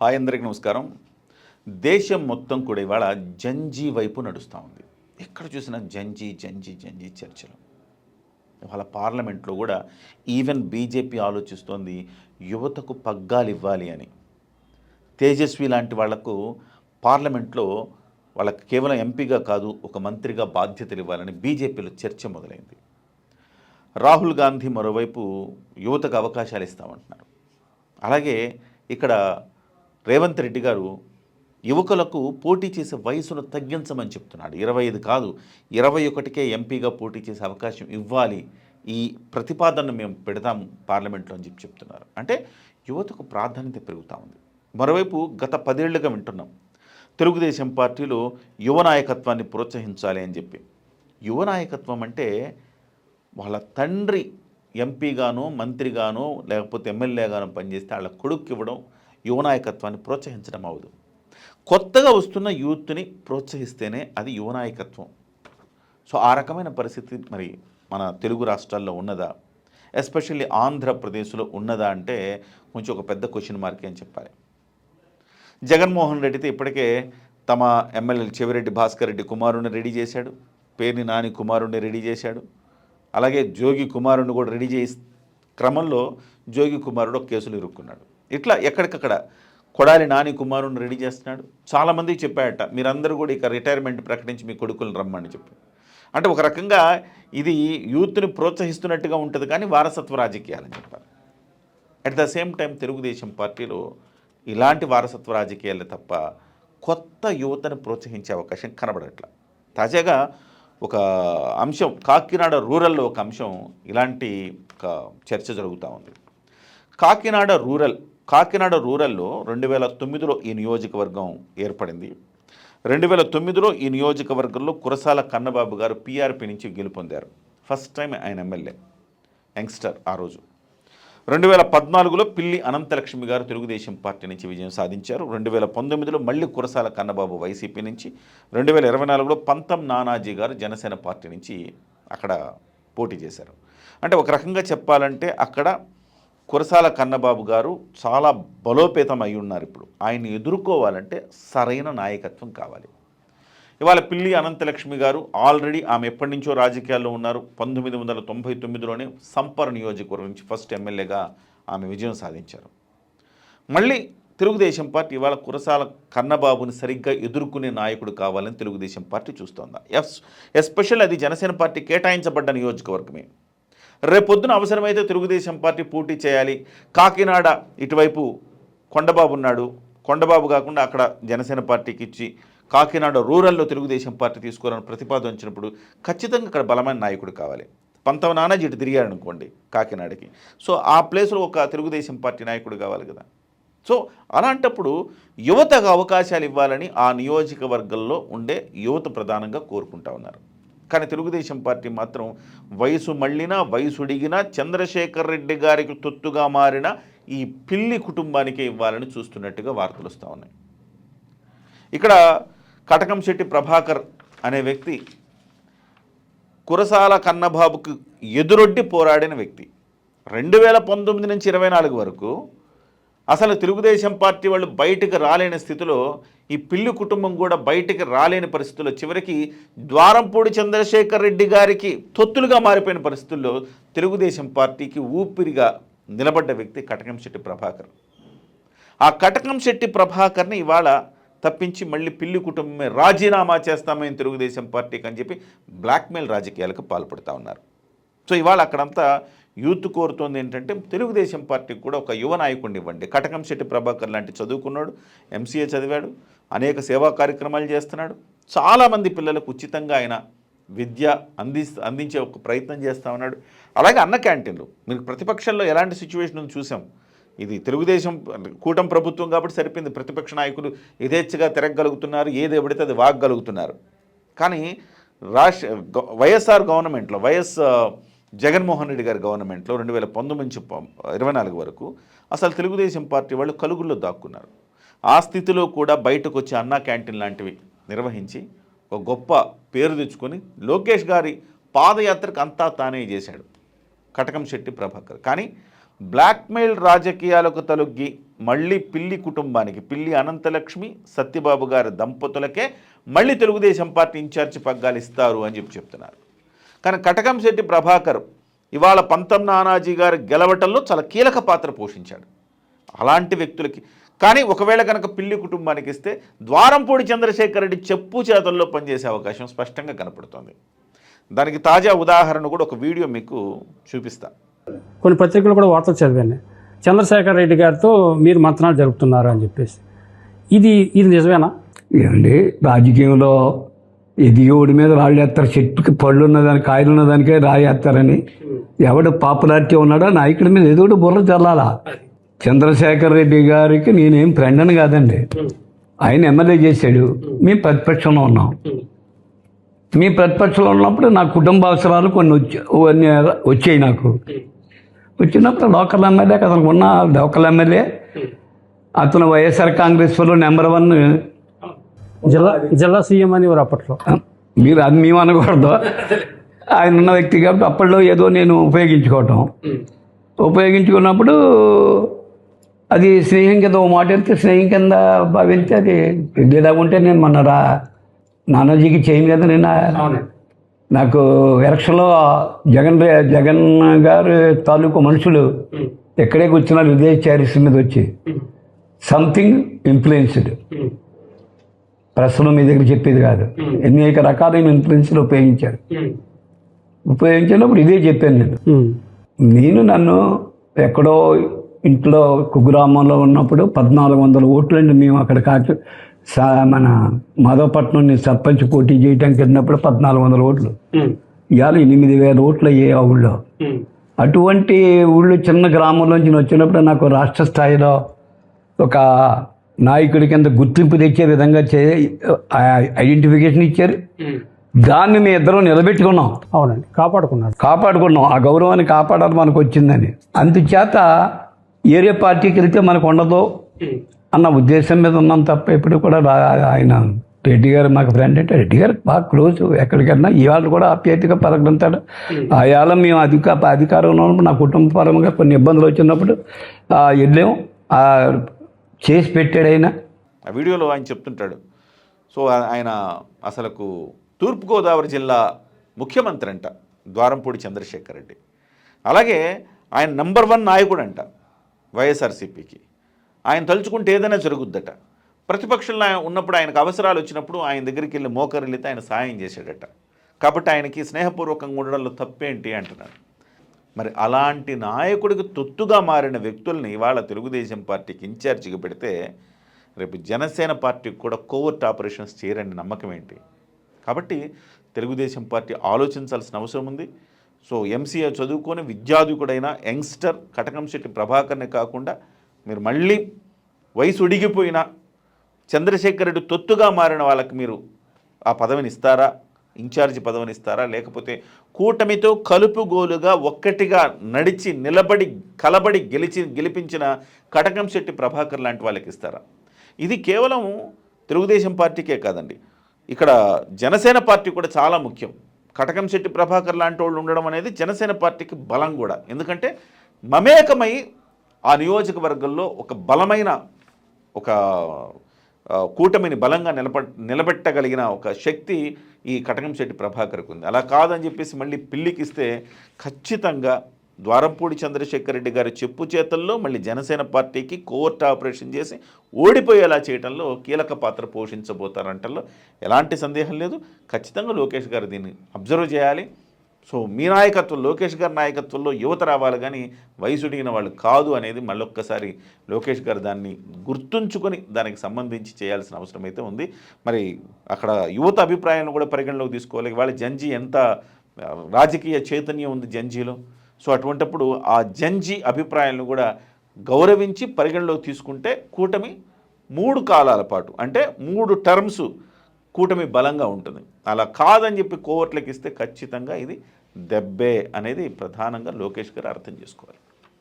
Hi అందరికీ నమస్కారం. దేశం మొత్తం కూడా ఇవాళ జంజీ వైపు నడుస్తూ ఉంది. ఎక్కడ చూసినా జంజీ జంజీ జంజీ చర్చలు. ఇవాళ పార్లమెంట్లో కూడా ఈవెన్ బీజేపీ ఆలోచిస్తోంది యువతకు పగ్గాలు ఇవ్వాలి అని. తేజస్వి లాంటి వాళ్లకు పార్లమెంట్లో వాళ్ళకి కేవలం ఎంపీగా కాదు ఒక మంత్రిగా బాధ్యతలు ఇవ్వాలని బీజేపీలో చర్చ మొదలైంది. రాహుల్ గాంధీ మరోవైపు యువతకు అవకాశాలు ఇస్తామంటున్నారు. అలాగే ఇక్కడ రేవంత్ రెడ్డి గారు యువకులకు పోటీ చేసే వయసును తగ్గించమని చెప్తున్నాడు. 25 కాదు 21కే ఎంపీగా పోటీ చేసే అవకాశం ఇవ్వాలి, ఈ ప్రతిపాదనను మేము పెడతాం పార్లమెంట్లో అని చెప్తున్నారు. అంటే యువతకు ప్రాధాన్యత పెరుగుతూ ఉంది. మరోవైపు గత 10 ఏళ్లుగా వింటున్నాం తెలుగుదేశం పార్టీలో యువ నాయకత్వాన్ని ప్రోత్సహించాలి అని చెప్పి. యువ నాయకత్వం అంటే వాళ్ళ తండ్రి ఎంపీగానో మంత్రిగానో లేకపోతే ఎమ్మెల్యేగానో పనిచేస్తే వాళ్ళ కొడుకు ఇవ్వడం యువ నాయకత్వాన్ని ప్రోత్సహించడం అవ్వదు. కొత్తగా వస్తున్న యూత్ని ప్రోత్సహిస్తేనే అది యువ నాయకత్వం. సో ఆ రకమైన పరిస్థితి మరి మన తెలుగు రాష్ట్రాల్లో ఉన్నదా, ఎస్పెషల్లీ ఆంధ్రప్రదేశ్లో ఉన్నదా అంటే కొంచెం ఒక పెద్ద క్వశ్చన్ మార్క్ అని చెప్పాలి. జగన్మోహన్ రెడ్డితో ఇప్పటికే తమ ఎమ్మెల్యేలు చెవిరెడ్డి భాస్కర్ రెడ్డి కుమారుడిని రెడీ చేశాడు, పేర్ని నాని కుమారుడిని రెడీ చేశాడు, అలాగే జోగి కుమారుడిని కూడా రెడీ చేసి క్రమంలో జోగి కుమారుడు ఒక కేసులు ఇరుక్కున్నాడు. ఇట్లా ఎక్కడికక్కడ కొడాలి నాని కుమారుడిని రెడీ చేస్తున్నాడు. చాలామంది చెప్పాయట మీరందరూ కూడా ఇక రిటైర్మెంట్ ప్రకటించి మీ కొడుకులను రమ్మని చెప్పి. అంటే ఒక రకంగా ఇది యూత్ని ప్రోత్సహిస్తున్నట్టుగా ఉంటుంది కానీ వారసత్వ రాజకీయాలని చెప్పారు. At the same time Telugu Desam పార్టీలో ఇలాంటి వారసత్వ రాజకీయాలు తప్ప కొత్త యువతను ప్రోత్సహించే అవకాశం కనబడట్ల. తాజాగా ఒక అంశం కాకినాడ రూరల్లో ఒక అంశం ఇలాంటి ఒక చర్చ జరుగుతూ ఉంది. కాకినాడ రూరల్లో 2009లో ఈ నియోజకవర్గం ఏర్పడింది. 2009లో ఈ నియోజకవర్గంలో కురసాల కన్నబాబు గారు పీఆర్పీ నుంచి గెలుపొందారు. ఫస్ట్ టైం ఆయన ఎమ్మెల్యే, యంగ్స్టర్ ఆ రోజు. 2014లో పిల్లి అనంతలక్ష్మి గారు తెలుగుదేశం పార్టీ నుంచి విజయం సాధించారు. 2019లో మళ్ళీ కురసాల కన్నబాబు వైసీపీ నుంచి, 2024లో పంతం నానాజీ గారు జనసేన పార్టీ నుంచి అక్కడ పోటీ చేశారు. అంటే ఒక రకంగా చెప్పాలంటే అక్కడ కురసాల కన్నబాబు గారు చాలా బలోపేతం అయి ఉన్నారు. ఇప్పుడు ఆయన్ని ఎదుర్కోవాలంటే సరైన నాయకత్వం కావాలి. ఇవాళ పిల్లి అనంతలక్ష్మి గారు ఆల్రెడీ ఆమె ఎప్పటి నుంచో రాజకీయాల్లో ఉన్నారు. 1999లోనే సంపర్ నియోజకవర్గం నుంచి ఫస్ట్ ఎమ్మెల్యేగా ఆమె విజయం సాధించారు. మళ్ళీ తెలుగుదేశం పార్టీ ఇవాళ కురసాల కన్నబాబుని సరిగ్గా ఎదుర్కొనే నాయకుడు కావాలని తెలుగుదేశం పార్టీ చూస్తోందా. ఎస్పెషల్ అది జనసేన పార్టీ కేటాయించబడ్డ నియోజకవర్గమే. రేపొద్దున అవసరమైతే తెలుగుదేశం పార్టీ పోటీ చేయాలి. కాకినాడ ఇటువైపు కొండబాబు ఉన్నాడు, కొండబాబు కాకుండా అక్కడ జనసేన పార్టీకి ఇచ్చి కాకినాడ రూరల్లో తెలుగుదేశం పార్టీ తీసుకోవాలని ప్రతిపాదించినప్పుడు ఖచ్చితంగా ఇక్కడ బలమైన నాయకుడు కావాలి. పంతవ నానాజీ ఇటు తిరిగాడు అనుకోండి కాకినాడకి, సో ఆ ప్లేస్లో ఒక తెలుగుదేశం పార్టీ నాయకుడు కావాలి కదా. సో అలాంటప్పుడు యువతకు అవకాశాలు ఇవ్వాలని ఆ నియోజకవర్గంలో ఉండే యువత ప్రధానంగా కోరుకుంటా ఉన్నారు. కానీ తెలుగుదేశం పార్టీ మాత్రం వయసు మళ్ళినా వయసుడిగినా చంద్రశేఖర్ రెడ్డి గారికి తొత్తుగా మారిన ఈ పిల్లి కుటుంబానికే ఇవ్వాలని చూస్తున్నట్టుగా వార్తలు వస్తూ ఉన్నాయి. ఇక్కడ కటకంశెట్టి ప్రభాకర్ అనే వ్యక్తి కురసాల కన్నబాబుకు ఎదురొడ్డి పోరాడిన వ్యక్తి. 2019 నుంచి 24 వరకు అసలు తెలుగుదేశం పార్టీ వాళ్ళు బయటకు రాలేని స్థితిలో ఈ పిల్లి కుటుంబం కూడా బయటికి రాలేని పరిస్థితుల్లో చివరికి ద్వారంపూడి చంద్రశేఖర్ రెడ్డి గారికి తొత్తులుగా మారిపోయిన పరిస్థితుల్లో తెలుగుదేశం పార్టీకి ఊపిరిగా నిలబడ్డ వ్యక్తి కటకంశెట్టి ప్రభాకర్. ఆ కటకంశెట్టి ప్రభాకర్ని ఇవాళ తప్పించి మళ్ళీ పిల్లి కుటుంబమే రాజీనామా చేస్తామని తెలుగుదేశం పార్టీకి అని చెప్పి బ్లాక్మెయిల్ రాజకీయాలకు పాల్పడుతూ ఉన్నారు. సో ఇవాళ అక్కడంతా యూత్ కోరుతోంది ఏంటంటే తెలుగుదేశం పార్టీకి కూడా ఒక యువ నాయకుడిని ఇవ్వండి. కటకంశెట్టి ప్రభాకర్ లాంటి చదువుకున్నాడు, ఎంసీఏ చదివాడు, అనేక సేవా కార్యక్రమాలు చేస్తున్నాడు, చాలామంది పిల్లలకు ఉచితంగా ఆయన విద్య అందించే ఒక ప్రయత్నం చేస్తూ ఉన్నాడు. అలాగే అన్న క్యాంటీన్లు మీరు ప్రతిపక్షంలో ఎలాంటి సిచ్యువేషన్ చూసాం. ఇది తెలుగుదేశం కూటమి ప్రభుత్వం కాబట్టి సరిపోయింది, ప్రతిపక్ష నాయకులు యథేచ్ఛగా తిరగగలుగుతున్నారు, ఏది ఎవడితే అది వాగగలుగుతున్నారు. కానీ వైఎస్ఆర్ గవర్నమెంట్లో జగన్మోహన్ రెడ్డి గారి గవర్నమెంట్లో 2019 నుంచి 24 వరకు అసలు తెలుగుదేశం పార్టీ వాళ్ళు కలుగుల్లో దాక్కున్నారు. ఆ స్థితిలో కూడా బయటకు వచ్చి అన్నా క్యాంటీన్ లాంటివి నిర్వహించి ఒక గొప్ప పేరు తెచ్చుకొని లోకేష్ గారి పాదయాత్రకు అంతా తానే చేశాడు కటకంశెట్టి ప్రభాకర్. కానీ బ్లాక్మెయిల్ రాజకీయాలకు తలొగ్గి మళ్ళీ పిల్లి కుటుంబానికి, పిల్లి అనంతలక్ష్మి సత్యబాబు గారి దంపతులకే మళ్ళీ తెలుగుదేశం పార్టీ ఇన్ఛార్జి పగ్గాలు ఇస్తారు అని చెప్తున్నారు. కానీ కటకంశెట్టి ప్రభాకర్ ఇవాళ పంతం నానాజీ గారు గెలవటంలో చాలా కీలక పాత్ర పోషించాడు. అలాంటి వ్యక్తులకి కానీ ఒకవేళ కనుక పిల్లి కుటుంబానికి ఇస్తే ద్వారంపూడి చంద్రశేఖర్ రెడ్డి చెప్పు చేతల్లో పనిచేసే అవకాశం స్పష్టంగా కనపడుతోంది. దానికి తాజా ఉదాహరణ కూడా ఒక వీడియో మీకు చూపిస్తా. కొన్ని పత్రికలు కూడా వార్తలు చదివాను, చంద్రశేఖర్ రెడ్డి గారితో మీరు మంత్రాలు జరుపుతున్నారు అని చెప్పేసి. ఇది నిజమేనా? ఏమండి, రాజకీయంలో ఎదిగోడి మీద రాళ్ళు వేస్తారు, చెట్టుకి పళ్ళు ఉన్నదానికి కాయలు ఉన్నదానికే రాయేస్తారని ఎవడు పాపులారిటీ ఉన్నాడో నాయకుడి మీద ఏదో బుర్ర చల్లాలా. చంద్రశేఖర్ రెడ్డి గారికి నేనేం ఫ్రెండ్ అని కాదండి, ఆయన ఎమ్మెల్యే చేశాడు, మేము ప్రతిపక్షంలో ఉన్నాం. మీ ప్రతిపక్షంలో ఉన్నప్పుడు నా కుటుంబ అవసరాలు కొన్ని వచ్చాయి. నాకు వచ్చినప్పుడు లోకల్ ఎమ్మెల్యే అతనికి ఉన్న లోకల్ ఎమ్మెల్యే, అతను వైఎస్ఆర్ కాంగ్రెస్ లో నెంబర్ 1 జిల్లా సీఎం అని అప్పట్లో. మీరు అది మేము అనకూడదు, ఆయన ఉన్న వ్యక్తి కాబట్టి అప్పట్లో ఏదో నేను ఉపయోగించుకున్నప్పుడు అది స్నేహం కింద ఓ మాట వెళ్తే స్నేహం కింద భావించి అది ఇదేలాగా ఉంటే నేను మొన్న నానాజీకి చేయను కదా. నేను నాకు ఎలక్షన్లో జగన్ గారు తాలూకు మనుషులు ఎక్కడే కూర్చున్నారు విదేశీ చారిస్ మీద వచ్చి సంథింగ్ ఇన్ఫ్లుయెన్స్డ్. ప్రెస్లో మీ దగ్గర చెప్పేది కాదు, అనేక రకాలైన ఇన్ఫ్లుయెన్స్లు ఉపయోగించినప్పుడు ఇదే చెప్పాను నేను నన్ను ఎక్కడో ఇంట్లో కుగ్రామంలో ఉన్నప్పుడు 1400 ఓట్లు అండి. మేము అక్కడ మన మాధవపట్నం సర్పంచ్ పోటీ చేయడానికి వెళ్ళినప్పుడు 1400 ఓట్లు, ఇవాళ 8000 ఓట్లు అయ్యాయి ఆ ఊళ్ళో. అటువంటి ఊళ్ళో చిన్న గ్రామంలోంచి వచ్చినప్పుడు నాకు రాష్ట్ర స్థాయిలో ఒక నాయకుడి కింద గుర్తింపు తెచ్చే విధంగా ఐడెంటిఫికేషన్ ఇచ్చారు. దాన్ని మీ ఇద్దరం నిలబెట్టుకున్నాం. అవునండి, కాపాడుకున్నాం. ఆ గౌరవాన్ని కాపాడాలి మనకు వచ్చిందని. అందుచేత ఏరియా పార్టీకి వెళ్తే మనకు ఉండదు అన్న ఉద్దేశం మీద ఉన్నాం తప్ప ఎప్పుడు కూడా ఆయన రెడ్డి గారు మాకు ఫ్రెండ్ అంటే రెడ్డి గారు బాగా క్లోజ్. ఎక్కడికన్నా ఇవాళ కూడా ఆప్యాయతగా పలకడంతాడు. ఆయాల మేము అధికారంలో ఉన్నప్పుడు నా కుటుంబ పరంగా కొన్ని ఇబ్బందులు వచ్చినప్పుడు వెళ్ళాము, చేసి పెట్టాడు ఆయన. ఆ వీడియోలో ఆయన చెప్తుంటాడు. సో ఆయన అసలుకు తూర్పుగోదావరి జిల్లా ముఖ్యమంత్రి అంట ద్వారంపూడి చంద్రశేఖర్ రెడ్డి. అలాగే ఆయన నంబర్ 1 నాయకుడు అంట వైఎస్ఆర్సీపీకి. ఆయన తలుచుకుంటే ఏదైనా జరుగుద్దట. ప్రతిపక్షంలో ఉన్నప్పుడు ఆయనకు అవసరాలు వచ్చినప్పుడు ఆయన దగ్గరికి వెళ్ళి మోకరిల్లితే ఆయన సాయం చేశాడట. కాబట్టి ఆయనకి స్నేహపూర్వకంగా ఉండడంలో తప్పేంటి అంటున్నాడు. మరి అలాంటి నాయకుడికి తొత్తుగా మారిన వ్యక్తుల్ని ఇవాళ తెలుగుదేశం పార్టీకి ఇన్ఛార్జిగా పెడితే రేపు జనసేన పార్టీకి కూడా కోవర్ట్ ఆపరేషన్స్ చేయరని నమ్మకం ఏంటి? కాబట్టి తెలుగుదేశం పార్టీ ఆలోచించాల్సిన అవసరం ఉంది. సో ఎంసీఏ చదువుకొని విద్యాధికుడైన యంగ్స్టర్ కటకంశెట్టి ప్రభాకర్నే కాకుండా మీరు మళ్ళీ వయసు ఉడిగిపోయిన చంద్రశేఖర్ రెడ్డి తొత్తుగా మారిన వాళ్ళకి మీరు ఆ పదవిని ఇస్తారా? ఇన్ఛార్జి పదవిని ఇస్తారా? లేకపోతే కూటమితో కలుపుగోలుగా ఒక్కటిగా నడిచి నిలబడి కలబడి గెలిపించిన కటకంశెట్టి ప్రభాకర్ లాంటి వాళ్ళకి ఇస్తారా? ఇది కేవలం తెలుగుదేశం పార్టీకే కాదండి, ఇక్కడ జనసేన పార్టీ కూడా చాలా ముఖ్యం. కటకంశెట్టి ప్రభాకర్ లాంటి వాళ్ళు ఉండడం అనేది జనసేన పార్టీకి బలం కూడా. ఎందుకంటే మమేకమై ఆ నియోజకవర్గంలో ఒక బలమైన ఒక కూటమిని బలంగా నిలబెట్టగలిగిన ఒక శక్తి ఈ కటకంశెట్టి ప్రభాకర్కి ఉంది. అలా కాదని చెప్పేసి మళ్ళీ పిల్లికిస్తే ఖచ్చితంగా ద్వారంపూడి చంద్రశేఖర్ రెడ్డి గారి చెప్పు చేతల్లో మళ్ళీ జనసేన పార్టీకి కోవర్ట్ ఆపరేషన్ చేసి ఓడిపోయేలా చేయడంలో కీలక పాత్ర పోషించబోతారంటల్లో ఎలాంటి సందేహం లేదు. ఖచ్చితంగా లోకేష్ గారు దీన్ని అబ్జర్వ్ చేయాలి. సో మీ నాయకత్వం, లోకేష్ గారి నాయకత్వంలో యువత రావాలి కానీ వయసుడిగిన వాళ్ళు కాదు అనేది మళ్ళొక్కసారి లోకేష్ గారు దాన్ని గుర్తుంచుకొని దానికి సంబంధించి చేయాల్సిన అవసరం అయితే ఉంది. మరి అక్కడ యువత అభిప్రాయాలను కూడా పరిగణలోకి తీసుకోవాలి. వాళ్ళ జంజీ ఎంత రాజకీయ చైతన్యం ఉంది జంజీలో. సో అటువంటప్పుడు ఆ జంజీ అభిప్రాయాలను కూడా గౌరవించి పరిగణలోకి తీసుకుంటే కూటమి 3 కాలాల పాటు అంటే 3 టర్మ్స్ కూటమి బలంగా ఉంటుంది. అలా కాదని చెప్పి కోవర్ట్లకు ఇస్తే ఖచ్చితంగా ఇది దెబ్బే అనేది ప్రధానంగా లోకేష్ గారు అర్థం చేసుకోవాలి.